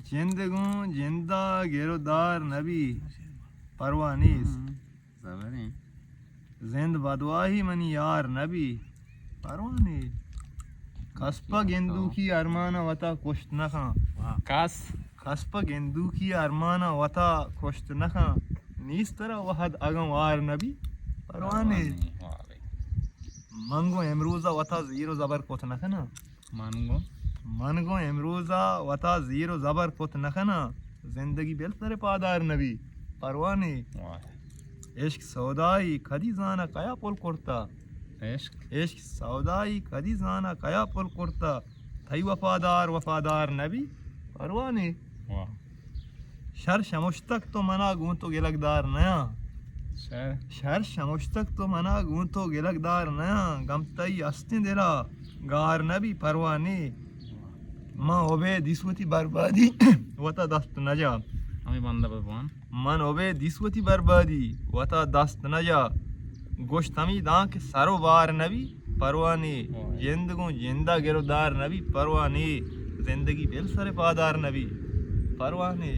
जिंदगू जिंदा गिरदार नबी परवाह नीस जिंद बदवाही मनी यार नबी परवाह नी कसपा गेंदू की अरमाना वता कुश्त नखा कसपा गेंदू की अरमाना वता कुश्त नखा नीस तरह वहद अगम वार नबी परवाह नी मंगो इमरूजा वता जीरो जबर कोत नखना मनगो इमरूजा वता जीरो जबर कोत नखना जिंदगी बेलतरे पादार नबी परवाह नी इश्क सौदाई कदी जाना कया पुल कुर्ता इश्क सौदाई कदी जाना कया पुल कुर्ता थई वफादार नबी परवाह नी शर शमुश्तक तो मना गूं तो गिलकदार नया शर शमुश्तक तो मना गूं तो गिलकदार नया गमतई अस्ति दिला गार नबी परवाह नी मां ओबे दिसवती बर्बादी वता दस्त नजा मन ओबे दिसवती बर्बादी वता दस्त नजा गोश्तमी दांक सरोबार नबी परवाह नी जिंदगू जिंदा गिरदार नबी परवाह नी जिंदगी बिल सरे पादार नबी परवाह नी।